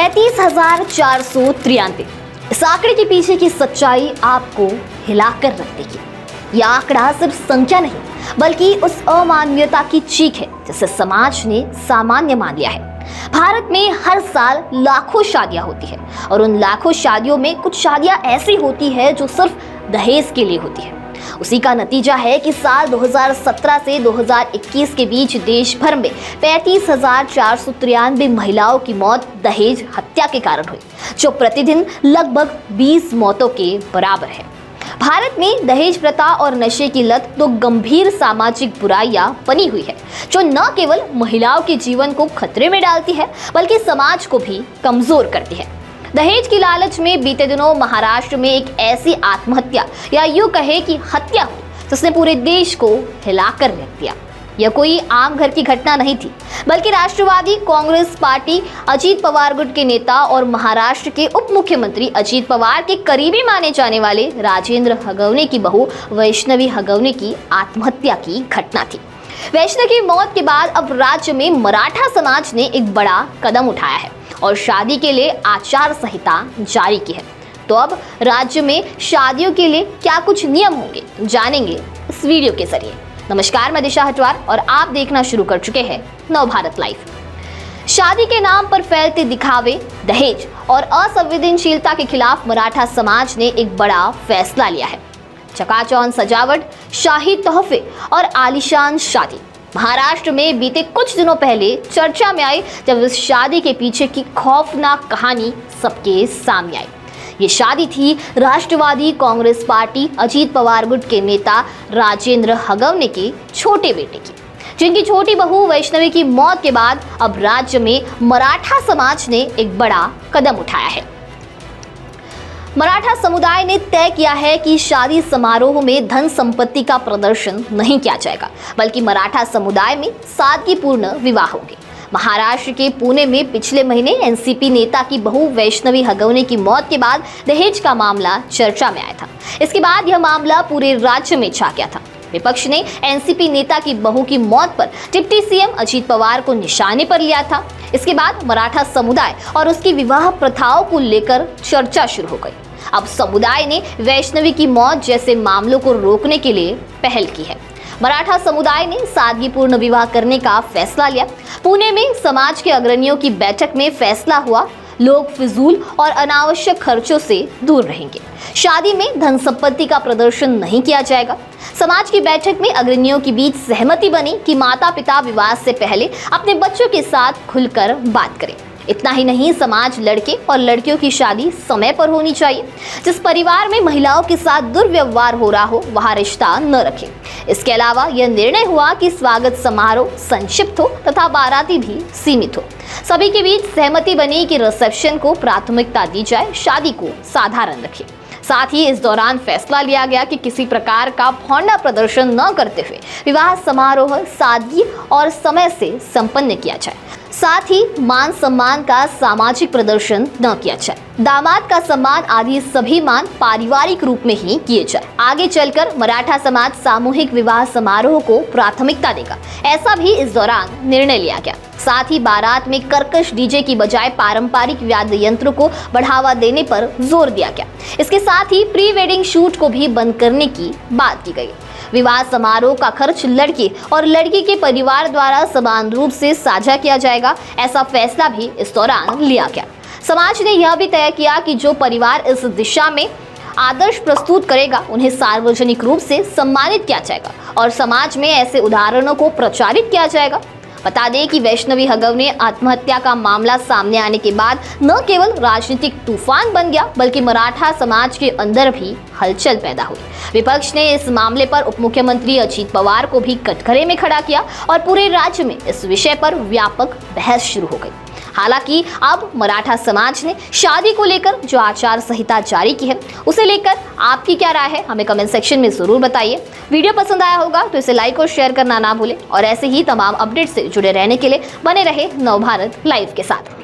35,493। इस आंकड़े के पीछे की सच्चाई आपको हिलाकर रख देगी। यह आंकड़ा सिर्फ संख्या नहीं बल्कि उस अमानवीयता की चीख है जिसे समाज ने सामान्य मान लिया है। भारत में हर साल लाखों शादियां होती है और उन लाखों शादियों में कुछ शादियां ऐसी होती है जो सिर्फ दहेज के लिए होती है। उसी का नतीजा है कि साल 2017 से 2021 के बीच देश भर में 35,493 महिलाओं की मौत दहेज हत्या के कारण हुई, जो प्रतिदिन लगभग 20 मौतों के बराबर है। भारत में दहेज प्रथा और नशे की लत दो गंभीर सामाजिक बुराइयां बनी हुई है, जो न केवल महिलाओं के जीवन को खतरे में डालती है बल्कि समाज को भी कमजोर करती है। दहेज की लालच में बीते दिनों महाराष्ट्र में एक ऐसी आत्महत्या या यूं कहे कि हत्या हुई जिसने पूरे देश को हिलाकर रख दिया। यह कोई आम घर की घटना नहीं थी, बल्कि राष्ट्रवादी कांग्रेस पार्टी अजीत पवार गुट के नेता और महाराष्ट्र के उप मुख्यमंत्री अजीत पवार के करीबी माने जाने वाले राजेंद्र हगवने की बहू वैष्णवी हगवने की आत्महत्या की घटना थी। वैष्णवी की मौत के बाद अब राज्य में मराठा समाज ने एक बड़ा कदम उठाया है और शादी के लिए आचार संहिता जारी की है। तो अब राज्य में शादियों के लिए क्या कुछ नियम होंगे, जानेंगे इस वीडियो के जरिए। नमस्कार, मैं दिशा हटवार और आप देखना शुरू कर चुके हैं नवभारत लाइव। शादी के नाम पर फैलते दिखावे, दहेज और असंवेदनशीलता के खिलाफ मराठा समाज ने एक बड़ा फैसला लिया है। चकाचौंध सजावट, शाही तोहफे और आलीशान शादी। महाराष्ट्र में बीते कुछ दिनों पहले चर्चा में आई जब इस शादी के पीछे की खौफनाक कहानी सबके सामने आई। ये शादी थी राष्ट्रवादी कांग्रेस पार्टी अजीत पवार गुट के नेता राजेंद्र हगवने के छोटे बेटे की, जिनकी छोटी बहू वैष्णवी की मौत के बाद अब राज्य में मराठा समाज ने एक बड़ा कदम उठाया है। मराठा समुदाय ने तय किया है कि शादी समारोह में धन संपत्ति का प्रदर्शन नहीं किया जाएगा, बल्कि मराठा समुदाय में सादगीपूर्ण विवाह होंगे। महाराष्ट्र के पुणे में पिछले महीने एनसीपी नेता की बहू वैष्णवी हगवने की मौत के बाद दहेज का मामला चर्चा में आया था। इसके बाद यह मामला पूरे राज्य में छा गया था। विपक्ष ने एनसीपी नेता की बहू की मौत पर डिप्टी सीएम अजीत पवार को निशाने पर लिया था। इसके बाद मराठा समुदाय और उसकी विवाह प्रथाओं को लेकर चर्चा शुरू हो गई। अब समुदाय ने वैष्णवी की मौत जैसे मामलों को रोकने के लिए पहल की है। मराठा समुदाय ने सादगीपूर्ण विवाह करने का फैसला लिया। पुणे में समाज के अग्रणियों की बैठक में फैसला हुआ, लोग फिजूल और अनावश्यक खर्चों से दूर रहेंगे। शादी में धन संपत्ति का प्रदर्शन नहीं किया जाएगा। समाज की बैठक में अग्रणियों के बीच सहमति बनी कि माता पिता विवाह से पहले अपने बच्चों के साथ खुलकर बात करें। इतना ही नहीं, समाज लड़के और लड़कियों की शादी समय पर होनी चाहिए। जिस परिवार में महिलाओं के साथ दुर्व्यवहार हो रहा हो वहां रिश्ता न रखें। इसके अलावा यह निर्णय हुआ कि स्वागत समारोह संक्षिप्त हो तथा बाराती भी सीमित हो। सभी के बीच सहमति बनी कि रिसेप्शन को प्राथमिकता दी जाए, शादी को साधारण रखें। साथ ही इस दौरान फैसला लिया गया कि किसी प्रकार का भौंडा प्रदर्शन न करते हुए विवाह समारोह सादगी और समय से संपन्न किया जाए। साथ ही मान सम्मान का सामाजिक प्रदर्शन न किया जाए। दामाद का सम्मान आदि सभी मान पारिवारिक रूप में ही किए जाए। आगे चलकर मराठा समाज सामूहिक विवाह समारोह को प्राथमिकता देगा, ऐसा भी इस दौरान निर्णय लिया गया। साथ ही बारात में कर्कश डीजे की बजाय पारंपरिक वाद्य यंत्रों को बढ़ावा देने पर जोर दिया गया। इसके साथ ही प्री वेडिंग शूट को भी बंद करने की बात की गई। विवाह समारोह का खर्च लड़के और लड़की के परिवार द्वारा समान रूप से साझा किया जाएगा, ऐसा फैसला भी इस दौरान लिया गया। समाज ने यह भी तय किया कि जो परिवार इस दिशा में आदर्श प्रस्तुत करेगा उन्हें सार्वजनिक रूप से सम्मानित किया जाएगा और समाज में ऐसे उदाहरणों को प्रचारित किया जाएगा। बता दें कि वैष्णवी हगवने आत्महत्या का मामला सामने आने के बाद न केवल राजनीतिक तूफान बन गया बल्कि मराठा समाज के अंदर भी हलचल पैदा हुई। विपक्ष ने इस मामले पर उप मुख्यमंत्री अजीत पवार को भी कटघरे में खड़ा किया और पूरे राज्य में इस विषय पर व्यापक बहस शुरू हो गई। हालांकि अब मराठा समाज ने शादी को लेकर जो आचार संहिता जारी की है उसे लेकर आपकी क्या राय है, हमें कमेंट सेक्शन में जरूर बताइए। वीडियो पसंद आया होगा तो इसे लाइक और शेयर करना ना भूलें और ऐसे ही तमाम अपडेट से जुड़े रहने के लिए बने रहे नवभारत लाइव के साथ।